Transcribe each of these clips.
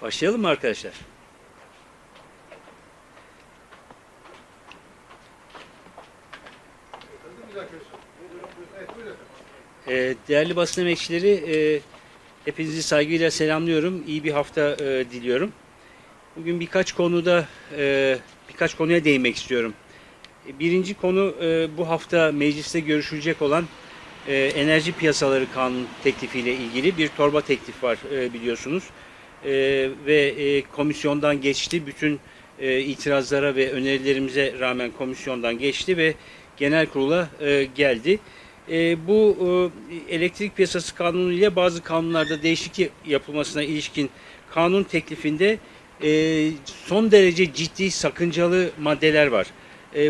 Başlayalım mı arkadaşlar? Değerli basın emekçileri, hepinizi saygıyla selamlıyorum. İyi bir hafta diliyorum. Bugün birkaç konuya değinmek istiyorum. Birinci konu bu hafta mecliste görüşülecek olan enerji piyasaları kanun teklifiyle ilgili bir torba teklif var biliyorsunuz. Ve komisyondan geçti. Bütün itirazlara ve önerilerimize rağmen komisyondan geçti ve genel kurula geldi. Bu elektrik piyasası kanunu ile bazı kanunlarda değişiklik yapılmasına ilişkin kanun teklifinde son derece ciddi sakıncalı maddeler var.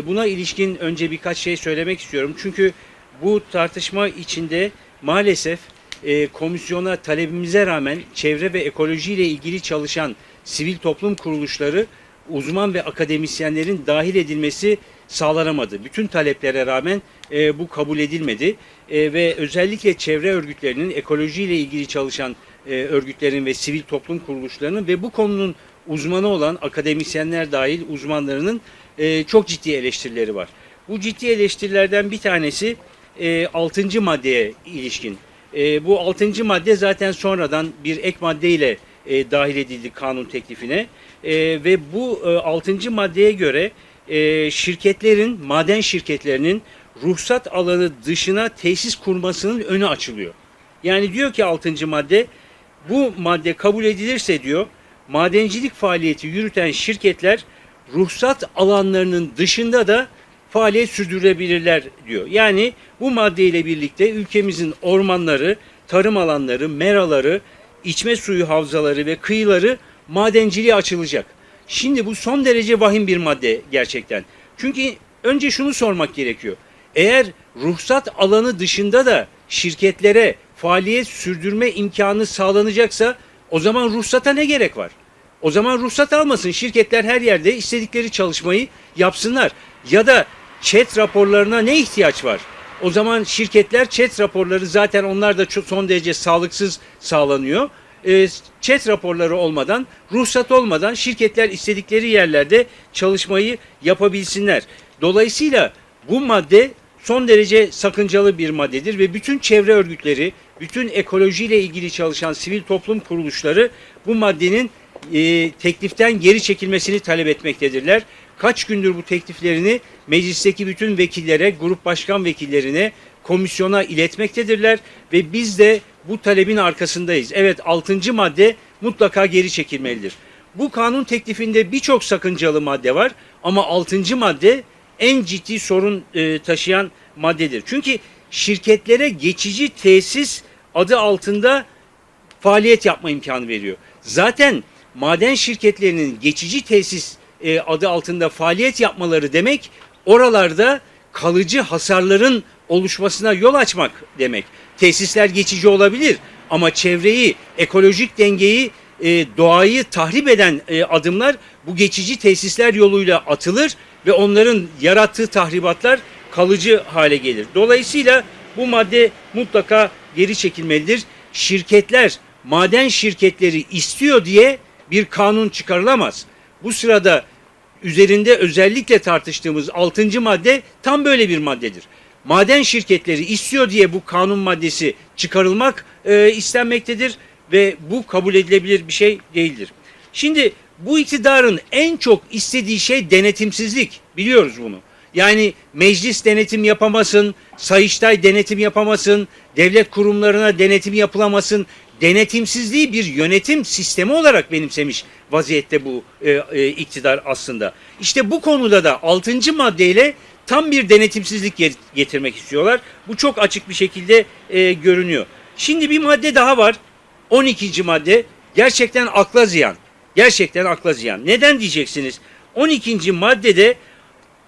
Buna ilişkin önce birkaç şey söylemek istiyorum. Çünkü bu tartışma içinde maalesef komisyona talebimize rağmen çevre ve ekoloji ile ilgili çalışan sivil toplum kuruluşları, uzman ve akademisyenlerin dahil edilmesi sağlanamadı. Bütün taleplere rağmen bu kabul edilmedi ve özellikle çevre örgütlerinin, ekoloji ile ilgili çalışan örgütlerin ve sivil toplum kuruluşlarının ve bu konunun uzmanı olan akademisyenler dahil uzmanlarının çok ciddi eleştirileri var. Bu ciddi eleştirilerden bir tanesi 6. maddeye ilişkin. Bu 6. madde zaten sonradan bir ek madde ile dahil edildi kanun teklifine ve bu 6. maddeye göre maden şirketlerinin ruhsat alanı dışına tesis kurmasının önü açılıyor. Yani diyor ki 6. madde, bu madde kabul edilirse diyor, madencilik faaliyeti yürüten şirketler ruhsat alanlarının dışında da faaliyet sürdürebilirler diyor. Yani bu maddeyle birlikte ülkemizin ormanları, tarım alanları, meraları, içme suyu havzaları ve kıyıları madenciliğe açılacak. Şimdi bu son derece vahim bir madde gerçekten. Çünkü önce şunu sormak gerekiyor. Eğer ruhsat alanı dışında da şirketlere faaliyet sürdürme imkanı sağlanacaksa o zaman ruhsata ne gerek var? O zaman ruhsat almasın. Şirketler her yerde istedikleri çalışmayı yapsınlar. Ya da ÇED raporlarına ne ihtiyaç var? O zaman şirketler ÇED raporları zaten onlar da son derece sağlıksız sağlanıyor. ÇED raporları olmadan, ruhsat olmadan şirketler istedikleri yerlerde çalışmayı yapabilsinler. Dolayısıyla bu madde son derece sakıncalı bir maddedir ve bütün çevre örgütleri, bütün ekolojiyle ilgili çalışan sivil toplum kuruluşları bu maddenin tekliften geri çekilmesini talep etmektedirler. Kaç gündür bu tekliflerini meclisteki bütün vekillere, grup başkan vekillerine, komisyona iletmektedirler ve biz de bu talebin arkasındayız. Evet, 6. madde mutlaka geri çekilmelidir. Bu kanun teklifinde birçok sakıncalı madde var ama 6. madde en ciddi sorun taşıyan maddedir. Çünkü şirketlere geçici tesis adı altında faaliyet yapma imkanı veriyor. Zaten maden şirketlerinin geçici tesis adı altında faaliyet yapmaları demek, oralarda kalıcı hasarların oluşmasına yol açmak demek. Tesisler geçici olabilir ama çevreyi, ekolojik dengeyi, doğayı tahrip eden adımlar bu geçici tesisler yoluyla atılır ve onların yarattığı tahribatlar kalıcı hale gelir. Dolayısıyla bu madde mutlaka geri çekilmelidir. Şirketler, maden şirketleri istiyor diye bir kanun çıkarılamaz. Bu sırada üzerinde özellikle tartıştığımız 6. madde tam böyle bir maddedir. Maden şirketleri istiyor diye bu kanun maddesi çıkarılmak istenmektedir ve bu kabul edilebilir bir şey değildir. Şimdi bu iktidarın en çok istediği şey denetimsizlik. Biliyoruz bunu. Yani meclis denetim yapamasın, Sayıştay denetim yapamasın, devlet kurumlarına denetim yapılamasın. Denetimsizliği bir yönetim sistemi olarak benimsemiş vaziyette bu iktidar aslında. İşte bu konuda da 6. maddeyle tam bir denetimsizlik getirmek istiyorlar. Bu çok açık bir şekilde görünüyor. Şimdi bir madde daha var. 12. madde gerçekten akla ziyan. Gerçekten akla ziyan. Neden diyeceksiniz? 12. maddede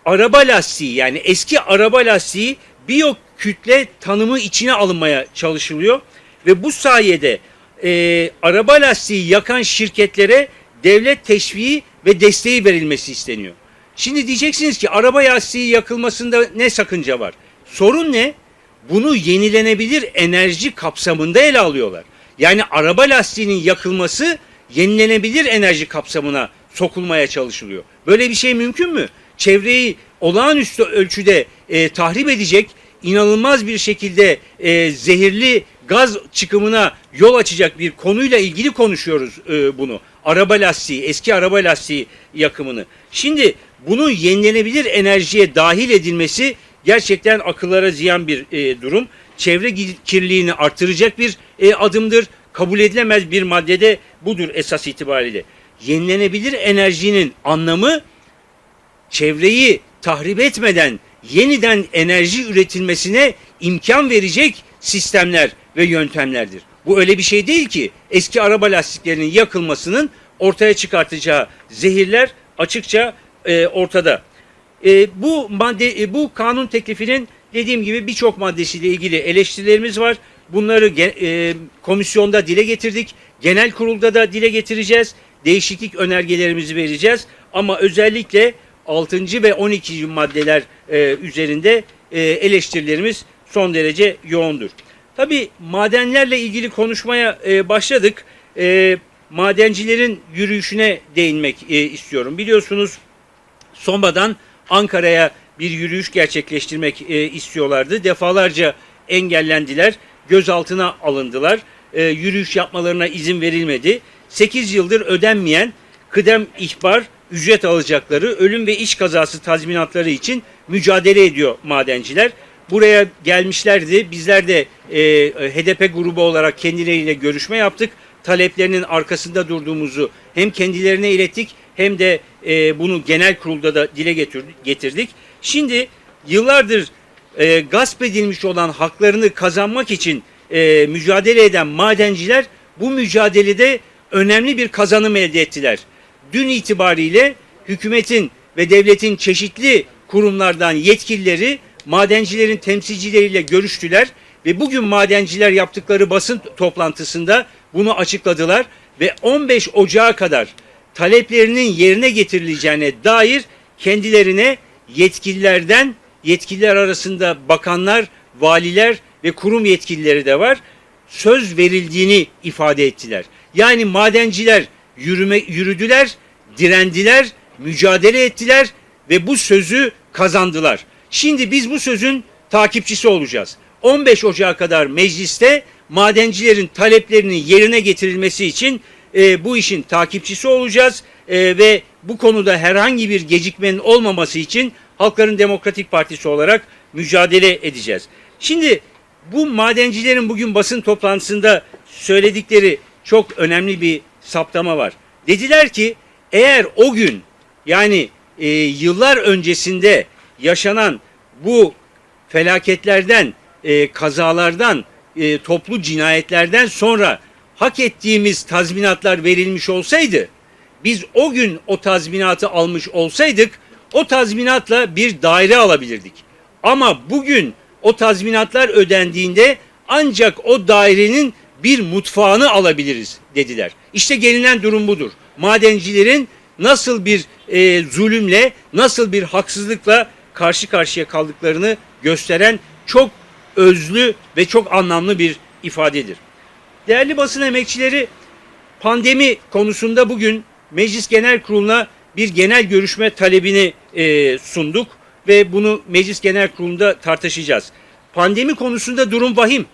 araba lastiği, yani eski araba lastiği biyokütle tanımı içine alınmaya çalışılıyor. Ve bu sayede araba lastiği yakan şirketlere devlet teşviği ve desteği verilmesi isteniyor. Şimdi diyeceksiniz ki araba lastiği yakılmasında ne sakınca var? Sorun ne? Bunu yenilenebilir enerji kapsamında ele alıyorlar. Yani araba lastiğinin yakılması yenilenebilir enerji kapsamına sokulmaya çalışılıyor. Böyle bir şey mümkün mü? Çevreyi olağanüstü ölçüde tahrip edecek, inanılmaz bir şekilde zehirli gaz çıkımına yol açacak bir konuyla ilgili konuşuyoruz bunu. Araba lastiği, eski araba lastiği yakımını. Şimdi bunun yenilenebilir enerjiye dahil edilmesi gerçekten akıllara ziyan bir durum. Çevre kirliliğini artıracak bir adımdır. Kabul edilemez bir maddede budur esas itibariyle. Yenilenebilir enerjinin anlamı çevreyi tahrip etmeden yeniden enerji üretilmesine imkan verecek sistemler ve yöntemlerdir. Bu öyle bir şey değil ki eski araba lastiklerinin yakılmasının ortaya çıkartacağı zehirler açıkça ortada. Bu kanun teklifinin dediğim gibi birçok maddesiyle ilgili eleştirilerimiz var. Bunları komisyonda dile getirdik. Genel kurulda da dile getireceğiz. Değişiklik önergelerimizi vereceğiz. Ama özellikle 6. ve 12. maddeler üzerinde eleştirilerimiz son derece yoğundur. Tabii madenlerle ilgili konuşmaya başladık. Madencilerin yürüyüşüne değinmek istiyorum. Biliyorsunuz Soma'dan Ankara'ya bir yürüyüş gerçekleştirmek istiyorlardı. Defalarca engellendiler, gözaltına alındılar. Yürüyüş yapmalarına izin verilmedi. 8 yıldır ödenmeyen kıdem ihbar, ücret alacakları ölüm ve iş kazası tazminatları için mücadele ediyor madenciler. Buraya gelmişlerdi. Bizler de HDP grubu olarak kendileriyle görüşme yaptık. Taleplerinin arkasında durduğumuzu hem kendilerine ilettik hem de bunu genel kurulda da dile getirdik. Şimdi yıllardır gasp edilmiş olan haklarını kazanmak için mücadele eden madenciler bu mücadelede önemli bir kazanım elde ettiler. Dün itibariyle hükümetin ve devletin çeşitli kurumlardan yetkilileri madencilerin temsilcileriyle görüştüler ve bugün madenciler yaptıkları basın toplantısında bunu açıkladılar ve 15 Ocağı kadar taleplerinin yerine getirileceğine dair kendilerine yetkililer arasında bakanlar, valiler ve kurum yetkilileri de var, söz verildiğini ifade ettiler. Yani madenciler yürüdüler, direndiler, mücadele ettiler ve bu sözü kazandılar. Şimdi biz bu sözün takipçisi olacağız. 15 Ocağı kadar mecliste madencilerin taleplerinin yerine getirilmesi için bu işin takipçisi olacağız ve bu konuda herhangi bir gecikmenin olmaması için Halkların Demokratik Partisi olarak mücadele edeceğiz. Şimdi bu madencilerin bugün basın toplantısında söyledikleri çok önemli bir saptama var. Dediler ki eğer o gün yani yıllar öncesinde yaşanan bu felaketlerden, kazalardan, toplu cinayetlerden sonra hak ettiğimiz tazminatlar verilmiş olsaydı, biz o gün o tazminatı almış olsaydık, o tazminatla bir daire alabilirdik. Ama bugün o tazminatlar ödendiğinde ancak o dairenin bir mutfağını alabiliriz dediler. İşte gelinen durum budur. Madencilerin nasıl bir zulümle, nasıl bir haksızlıkla karşı karşıya kaldıklarını gösteren çok özlü ve çok anlamlı bir ifadedir. Değerli basın emekçileri, pandemi konusunda bugün Meclis Genel Kurulu'na bir genel görüşme talebini sunduk ve bunu Meclis Genel Kurulu'nda tartışacağız. Pandemi konusunda durum vahim.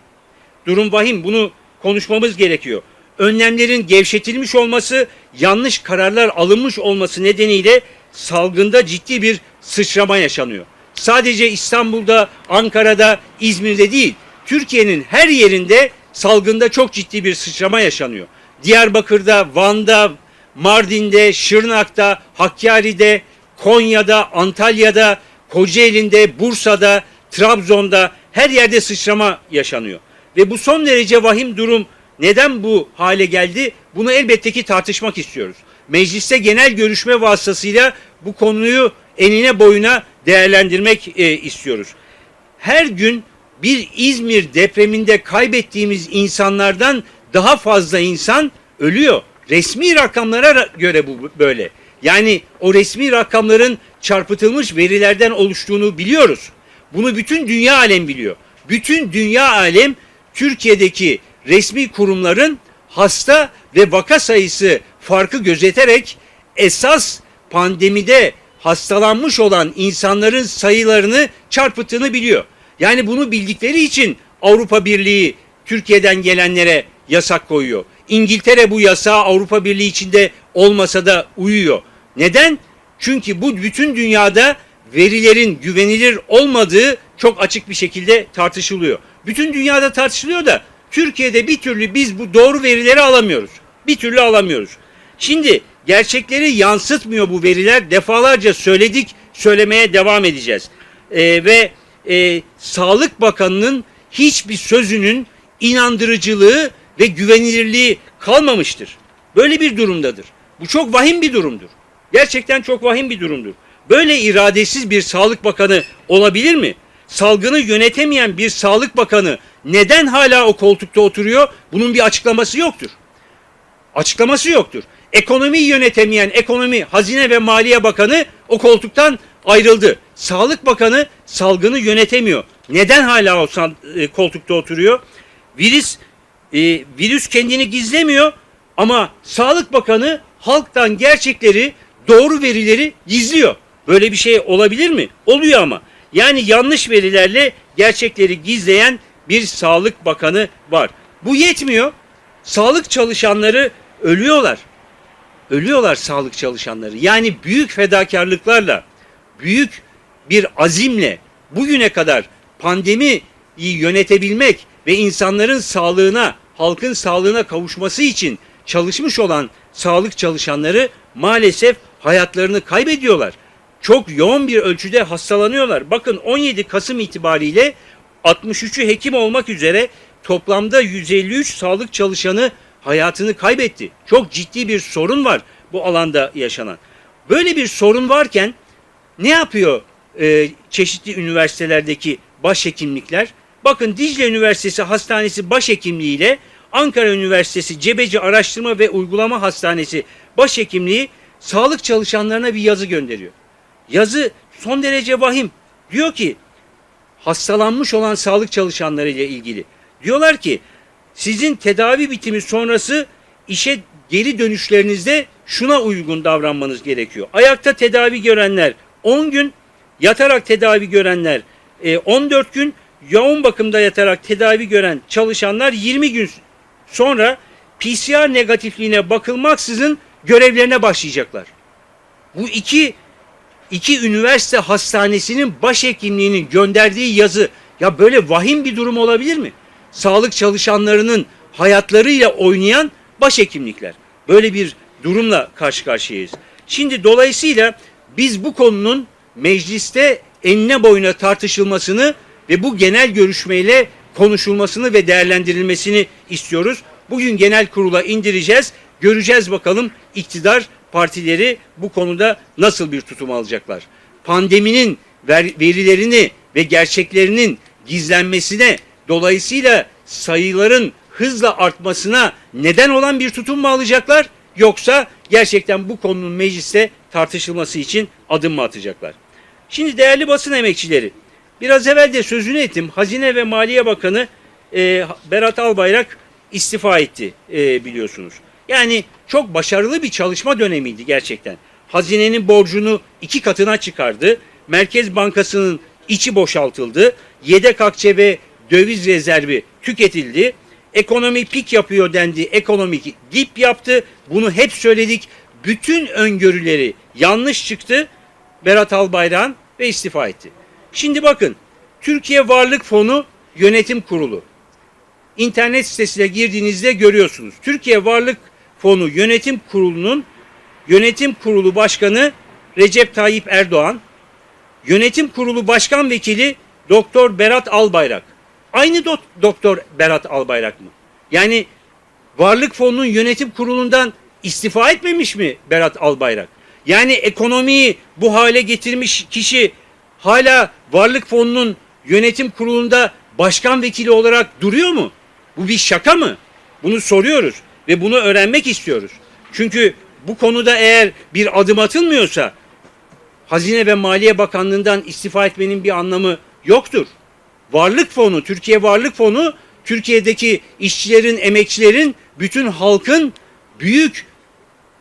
Durum vahim. Bunu konuşmamız gerekiyor. Önlemlerin gevşetilmiş olması, yanlış kararlar alınmış olması nedeniyle salgında ciddi bir sıçrama yaşanıyor. Sadece İstanbul'da, Ankara'da, İzmir'de değil, Türkiye'nin her yerinde salgında çok ciddi bir sıçrama yaşanıyor. Diyarbakır'da, Van'da, Mardin'de, Şırnak'ta, Hakkari'de, Konya'da, Antalya'da, Kocaeli'nde, Bursa'da, Trabzon'da her yerde sıçrama yaşanıyor. Ve bu son derece vahim durum neden bu hale geldi? Bunu elbette ki tartışmak istiyoruz. Mecliste genel görüşme vasıtasıyla bu konuyu enine boyuna değerlendirmek istiyoruz. Her gün bir İzmir depreminde kaybettiğimiz insanlardan daha fazla insan ölüyor. Resmi rakamlara göre bu böyle. Yani o resmi rakamların çarpıtılmış verilerden oluştuğunu biliyoruz. Bunu bütün dünya alem biliyor. Bütün dünya alem Türkiye'deki resmi kurumların hasta ve vaka sayısı farkı gözeterek esas pandemide hastalanmış olan insanların sayılarını çarpıttığını biliyor. Yani bunu bildikleri için Avrupa Birliği Türkiye'den gelenlere yasak koyuyor. İngiltere bu yasağa Avrupa Birliği içinde olmasa da uyuyor. Neden? Çünkü bu bütün dünyada verilerin güvenilir olmadığı çok açık bir şekilde tartışılıyor. Bütün dünyada tartışılıyor da Türkiye'de bir türlü biz bu doğru verileri alamıyoruz. Bir türlü alamıyoruz. Şimdi gerçekleri yansıtmıyor bu veriler. Defalarca söyledik, söylemeye devam edeceğiz. Sağlık Bakanı'nın hiçbir sözünün inandırıcılığı ve güvenilirliği kalmamıştır. Böyle bir durumdadır. Bu çok vahim bir durumdur. Gerçekten çok vahim bir durumdur. Böyle iradesiz bir Sağlık Bakanı olabilir mi? Salgını yönetemeyen bir Sağlık Bakanı neden hala o koltukta oturuyor? Bunun bir açıklaması yoktur. Açıklaması yoktur. Ekonomiyi yönetemeyen Hazine ve Maliye Bakanı o koltuktan ayrıldı. Sağlık Bakanı salgını yönetemiyor. Neden hala o koltukta oturuyor? Virüs kendini gizlemiyor ama Sağlık Bakanı halktan gerçekleri, doğru verileri gizliyor. Böyle bir şey olabilir mi? Oluyor ama. Yani yanlış verilerle gerçekleri gizleyen bir Sağlık Bakanı var. Bu yetmiyor. Sağlık çalışanları ölüyorlar. Ölüyorlar sağlık çalışanları. Yani büyük fedakarlıklarla, büyük bir azimle bugüne kadar pandemiyi yönetebilmek ve insanların sağlığına, halkın sağlığına kavuşması için çalışmış olan sağlık çalışanları maalesef hayatlarını kaybediyorlar. Çok yoğun bir ölçüde hastalanıyorlar. Bakın 17 Kasım itibariyle 63'ü hekim olmak üzere toplamda 153 sağlık çalışanı hayatını kaybetti. Çok ciddi bir sorun var bu alanda yaşanan. Böyle bir sorun varken ne yapıyor çeşitli üniversitelerdeki başhekimlikler? Bakın Dicle Üniversitesi Hastanesi Başhekimliği ile Ankara Üniversitesi Cebeci Araştırma ve Uygulama Hastanesi Başhekimliği sağlık çalışanlarına bir yazı gönderiyor. Yazı son derece vahim. Diyor ki hastalanmış olan sağlık çalışanları ile ilgili. Diyorlar ki sizin tedavi bitimi sonrası işe geri dönüşlerinizde şuna uygun davranmanız gerekiyor. Ayakta tedavi görenler 10 gün, yatarak tedavi görenler 14 gün, yoğun bakımda yatarak tedavi gören çalışanlar 20 gün sonra PCR negatifliğine bakılmaksızın görevlerine başlayacaklar. Bu iki üniversite hastanesinin başhekimliğinin gönderdiği yazı, ya böyle vahim bir durum olabilir mi? Sağlık çalışanlarının hayatlarıyla oynayan başhekimlikler. Böyle bir durumla karşı karşıyayız. Şimdi dolayısıyla biz bu konunun mecliste enine boyuna tartışılmasını ve bu genel görüşmeyle konuşulmasını ve değerlendirilmesini istiyoruz. Bugün genel kurula indireceğiz. Göreceğiz bakalım iktidar partileri bu konuda nasıl bir tutum alacaklar. Pandeminin verilerini ve gerçeklerinin gizlenmesine, dolayısıyla sayıların hızla artmasına neden olan bir tutum mu alacaklar? Yoksa gerçekten bu konunun mecliste tartışılması için adım mı atacaklar? Şimdi değerli basın emekçileri, biraz evvel de sözünü ettim. Hazine ve Maliye Bakanı Berat Albayrak istifa etti biliyorsunuz. Yani çok başarılı bir çalışma dönemiydi gerçekten. Hazinenin borcunu 2 katına çıkardı. Merkez Bankası'nın içi boşaltıldı. Yedek akçe ve döviz rezervi tüketildi. Ekonomi pik yapıyor dendi. Ekonomik dip yaptı. Bunu hep söyledik. Bütün öngörüleri yanlış çıktı Berat Albayrak'ın ve istifa etti. Şimdi bakın, Türkiye Varlık Fonu Yönetim Kurulu. İnternet sitesine girdiğinizde görüyorsunuz. Türkiye Varlık Fonu Yönetim Kurulu'nun Yönetim Kurulu Başkanı Recep Tayyip Erdoğan, Yönetim Kurulu Başkan Vekili Doktor Berat Albayrak. Aynı Doktor Berat Albayrak mı? Yani Varlık Fonu'nun Yönetim Kurulu'ndan istifa etmemiş mi Berat Albayrak? Yani ekonomiyi bu hale getirmiş kişi hala Varlık Fonu'nun Yönetim Kurulu'nda başkan vekili olarak duruyor mu? Bu bir şaka mı? Bunu soruyoruz ve bunu öğrenmek istiyoruz. Çünkü bu konuda eğer bir adım atılmıyorsa Hazine ve Maliye Bakanlığı'ndan istifa etmenin bir anlamı yoktur. Varlık Fonu, Türkiye Varlık Fonu, Türkiye'deki işçilerin, emekçilerin, bütün halkın büyük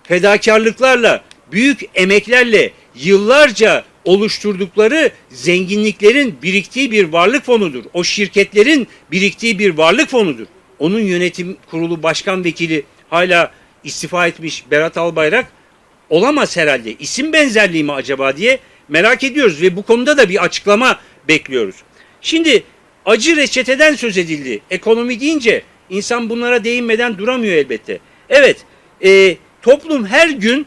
fedakarlıklarla, büyük emeklerle yıllarca oluşturdukları zenginliklerin biriktiği bir varlık fonudur. O şirketlerin biriktiği bir varlık fonudur. Onun yönetim kurulu başkan vekili hala istifa etmiş Berat Albayrak olamaz herhalde. İsim benzerliği mi acaba diye merak ediyoruz ve bu konuda da bir açıklama bekliyoruz. Şimdi acı reçeteden söz edildi. Ekonomi deyince insan bunlara değinmeden duramıyor elbette. Evet, toplum her gün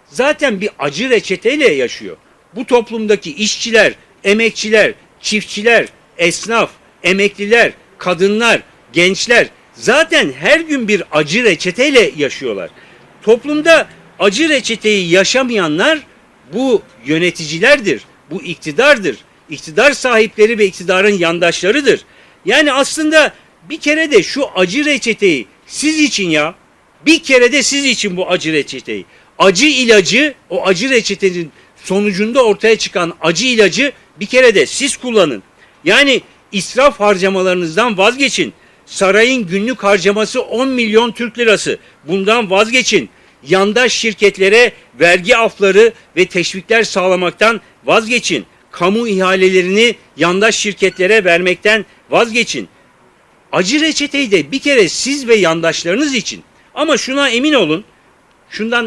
zaten bir acı reçeteyle yaşıyor. Bu toplumdaki işçiler, emekçiler, çiftçiler, esnaf, emekliler, kadınlar, gençler zaten her gün bir acı reçeteyle yaşıyorlar. Toplumda acı reçeteyi yaşamayanlar bu yöneticilerdir, bu iktidardır. İktidar sahipleri ve iktidarın yandaşlarıdır. Yani aslında bir kere de şu acı reçeteyi siz için bir kere de siz için bu acı reçeteyi, acı ilacı, o acı reçetenin sonucunda ortaya çıkan acı ilacı bir kere de siz kullanın. Yani israf harcamalarınızdan vazgeçin. Sarayın günlük harcaması 10 milyon Türk lirası. Bundan vazgeçin. Yandaş şirketlere vergi afları ve teşvikler sağlamaktan vazgeçin. Kamu ihalelerini yandaş şirketlere vermekten vazgeçin. Acı reçeteyi de bir kere siz ve yandaşlarınız için. Ama şundan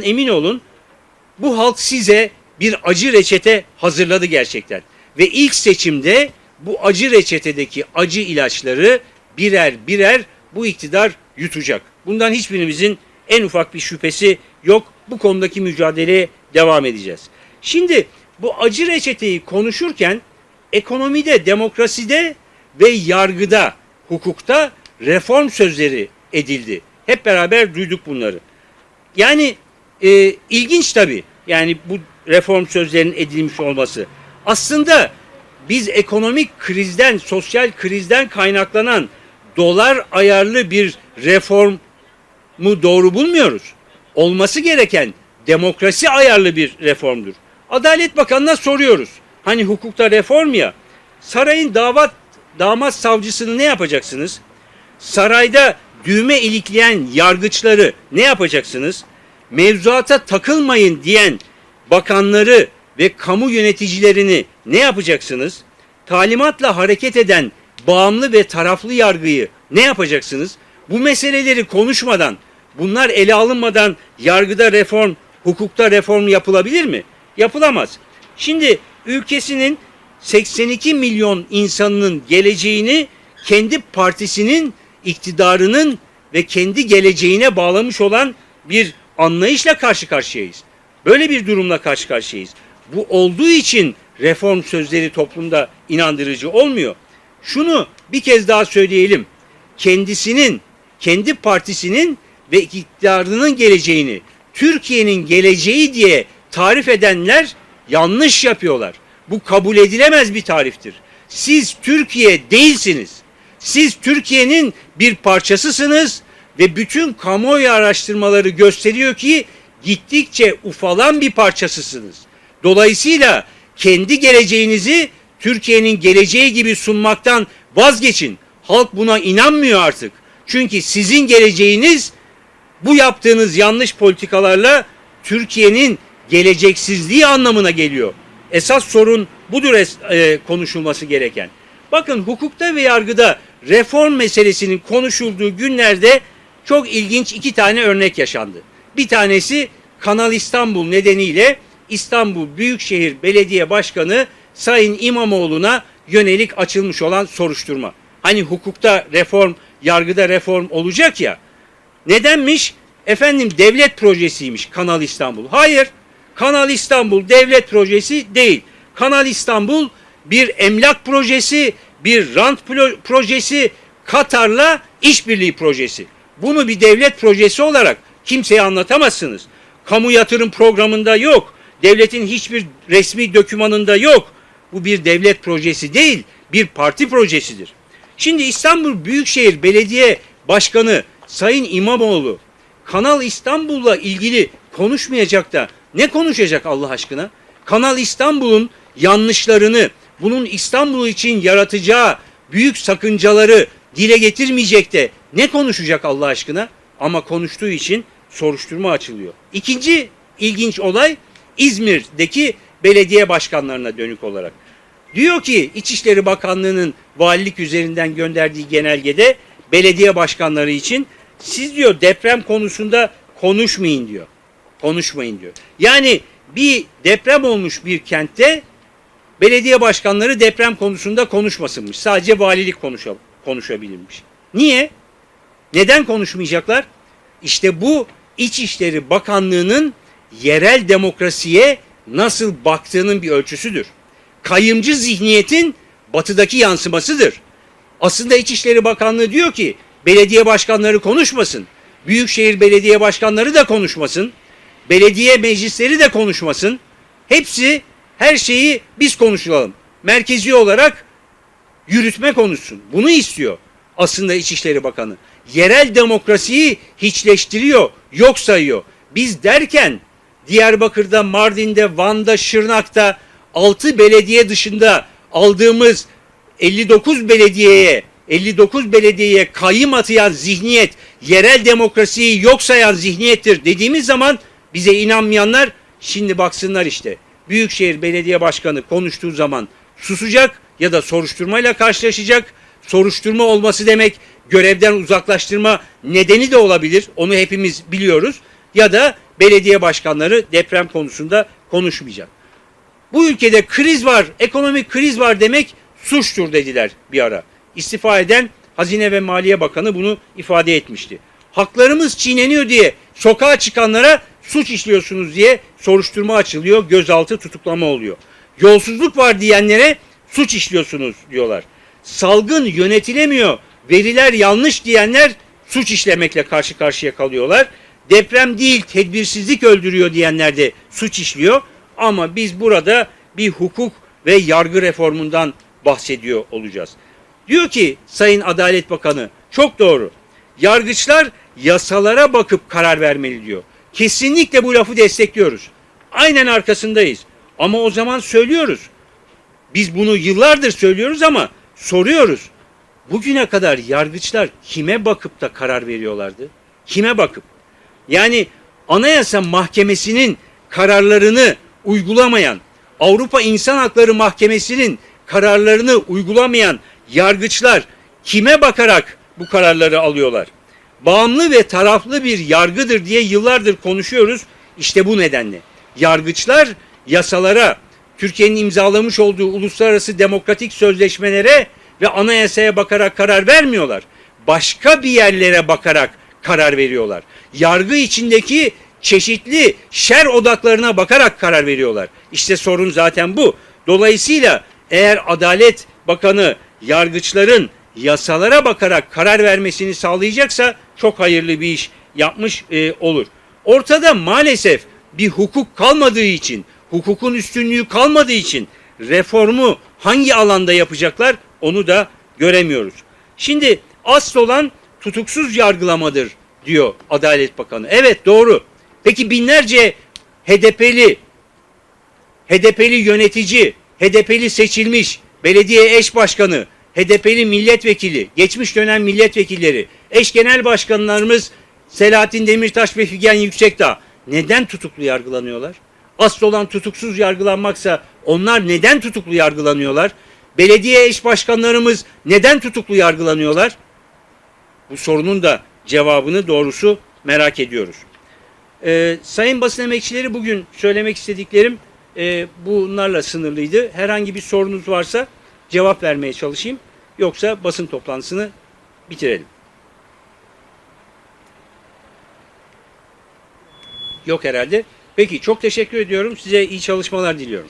emin olun, bu halk size bir acı reçete hazırladı gerçekten. Ve ilk seçimde bu acı reçetedeki acı ilaçları birer birer bu iktidar yutacak. Bundan hiçbirimizin en ufak bir şüphesi yok. Bu konudaki mücadeleye devam edeceğiz. Şimdi bu acı reçeteyi konuşurken ekonomide, demokraside ve yargıda, hukukta reform sözleri edildi. Hep beraber duyduk bunları. Yani ilginç tabii. Yani bu reform sözlerinin edilmiş olması. Aslında biz ekonomik krizden, sosyal krizden kaynaklanan dolar ayarlı bir reformu doğru bulmuyoruz. Olması gereken demokrasi ayarlı bir reformdur. Adalet Bakanı'na soruyoruz. Hani hukukta reform ya. Sarayın damat savcısını ne yapacaksınız? Sarayda düğme ilikleyen yargıçları ne yapacaksınız? Mevzuata takılmayın diyen bakanları ve kamu yöneticilerini ne yapacaksınız? Talimatla hareket eden bağımlı ve taraflı yargıyı ne yapacaksınız? Bu meseleleri konuşmadan, bunlar ele alınmadan yargıda reform, hukukta reform yapılabilir mi? Yapılamaz. Şimdi ülkesinin 82 milyon insanının geleceğini kendi partisinin, iktidarının ve kendi geleceğine bağlamış olan bir anlayışla karşı karşıyayız. Böyle bir durumla karşı karşıyayız. Bu olduğu için reform sözleri toplumda inandırıcı olmuyor. Şunu bir kez daha söyleyelim. Kendisinin, kendi partisinin ve iktidarının geleceğini Türkiye'nin geleceği diye tarif edenler yanlış yapıyorlar. Bu kabul edilemez bir tariftir. Siz Türkiye değilsiniz. Siz Türkiye'nin bir parçasısınız ve bütün kamuoyu araştırmaları gösteriyor ki gittikçe ufalan bir parçasısınız. Dolayısıyla kendi geleceğinizi Türkiye'nin geleceği gibi sunmaktan vazgeçin. Halk buna inanmıyor artık. Çünkü sizin geleceğiniz bu yaptığınız yanlış politikalarla Türkiye'nin geleceksizliği anlamına geliyor. Esas sorun budur konuşulması gereken. Bakın hukukta ve yargıda reform meselesinin konuşulduğu günlerde çok ilginç iki tane örnek yaşandı. Bir tanesi Kanal İstanbul nedeniyle İstanbul Büyükşehir Belediye Başkanı Sayın İmamoğlu'na yönelik açılmış olan soruşturma. Hani hukukta reform, yargıda reform olacak ya. Nedenmiş? Efendim devlet projesiymiş Kanal İstanbul. Hayır, Kanal İstanbul devlet projesi değil. Kanal İstanbul bir emlak projesi, bir rant projesi, Katar'la işbirliği projesi. Bunu bir devlet projesi olarak kimseye anlatamazsınız. Kamu yatırım programında yok. Devletin hiçbir resmi dokümanında yok. Bu bir devlet projesi değil, bir parti projesidir. Şimdi İstanbul Büyükşehir Belediye Başkanı Sayın İmamoğlu Kanal İstanbul'la ilgili konuşmayacak da ne konuşacak Allah aşkına? Kanal İstanbul'un yanlışlarını, bunun İstanbul için yaratacağı büyük sakıncaları dile getirmeyecek de ne konuşacak Allah aşkına? Ama konuştuğu için soruşturma açılıyor. İkinci ilginç olay İzmir'deki belediye başkanlarına dönük olarak. Diyor ki İçişleri Bakanlığı'nın valilik üzerinden gönderdiği genelgede belediye başkanları için siz diyor deprem konusunda konuşmayın diyor. Konuşmayın diyor. Yani bir deprem olmuş bir kentte belediye başkanları deprem konusunda konuşmasınmış. Sadece valilik konuşabilirmiş. Niye? Neden konuşmayacaklar? İşte bu İçişleri Bakanlığı'nın yerel demokrasiye nasıl baktığının bir ölçüsüdür. Kayımcı zihniyetin batıdaki yansımasıdır. Aslında İçişleri Bakanlığı diyor ki belediye başkanları konuşmasın. Büyükşehir belediye başkanları da konuşmasın. Belediye meclisleri de konuşmasın. Hepsi her şeyi biz konuşalım. Merkezi olarak yürütme konuşsun. Bunu istiyor aslında İçişleri Bakanı. Yerel demokrasiyi hiçleştiriyor, yok sayıyor. Biz derken Diyarbakır'da, Mardin'de, Van'da, Şırnak'ta 6 belediye dışında aldığımız 59 belediyeye kayyım atayan zihniyet yerel demokrasiyi yok sayan zihniyettir dediğimiz zaman bize inanmayanlar şimdi baksınlar işte. Büyükşehir Belediye Başkanı konuştuğu zaman susacak ya da soruşturmayla karşılaşacak. Soruşturma olması demek görevden uzaklaştırma nedeni de olabilir. Onu hepimiz biliyoruz. Ya da belediye başkanları deprem konusunda konuşmayacak. Bu ülkede kriz var, ekonomik kriz var demek suçtur dediler bir ara. İstifa eden Hazine ve Maliye Bakanı bunu ifade etmişti. Haklarımız çiğneniyor diye sokağa çıkanlara suç işliyorsunuz diye soruşturma açılıyor, gözaltı tutuklama oluyor. Yolsuzluk var diyenlere suç işliyorsunuz diyorlar. Salgın yönetilemiyor, veriler yanlış diyenler suç işlemekle karşı karşıya kalıyorlar. Deprem değil, tedbirsizlik öldürüyor diyenler de suç işliyor. Ama biz burada bir hukuk ve yargı reformundan bahsediyor olacağız. Diyor ki Sayın Adalet Bakanı, çok doğru. Yargıçlar yasalara bakıp karar vermeli diyor. Kesinlikle bu lafı destekliyoruz. Aynen arkasındayız. Ama o zaman söylüyoruz. Biz bunu yıllardır söylüyoruz ama soruyoruz. Bugüne kadar yargıçlar kime bakıp da karar veriyorlardı? Kime bakıp? Yani Anayasa Mahkemesi'nin kararlarını uygulamayan, Avrupa İnsan Hakları Mahkemesi'nin kararlarını uygulamayan yargıçlar kime bakarak bu kararları alıyorlar? Bağımlı ve taraflı bir yargıdır diye yıllardır konuşuyoruz. İşte bu nedenle. Yargıçlar yasalara, Türkiye'nin imzalamış olduğu uluslararası demokratik sözleşmelere ve anayasaya bakarak karar vermiyorlar. Başka bir yerlere bakarak karar veriyorlar. Yargı içindeki çeşitli şer odaklarına bakarak karar veriyorlar. İşte sorun zaten bu. Dolayısıyla eğer Adalet Bakanı yargıçların yasalara bakarak karar vermesini sağlayacaksa çok hayırlı bir iş yapmış olur. Ortada maalesef bir hukuk kalmadığı için, hukukun üstünlüğü kalmadığı için reformu hangi alanda yapacaklar onu da göremiyoruz. Şimdi asıl olan tutuksuz yargılamadır diyor Adalet Bakanı. Evet, doğru. Peki binlerce HDP'li yönetici, HDP'li seçilmiş belediye eş başkanı, HDP'li milletvekili, geçmiş dönem milletvekilleri, eş genel başkanlarımız Selahattin Demirtaş ve Figen Yüksekdağ neden tutuklu yargılanıyorlar? Asıl olan tutuksuz yargılanmaksa onlar neden tutuklu yargılanıyorlar? Belediye eş başkanlarımız neden tutuklu yargılanıyorlar? Bu sorunun da cevabını doğrusu merak ediyoruz. Sayın basın emekçileri, bugün söylemek istediklerim bunlarla sınırlıydı. Herhangi bir sorunuz varsa cevap vermeye çalışayım. Yoksa basın toplantısını bitirelim. Yok herhalde. Peki, çok teşekkür ediyorum. Size iyi çalışmalar diliyorum.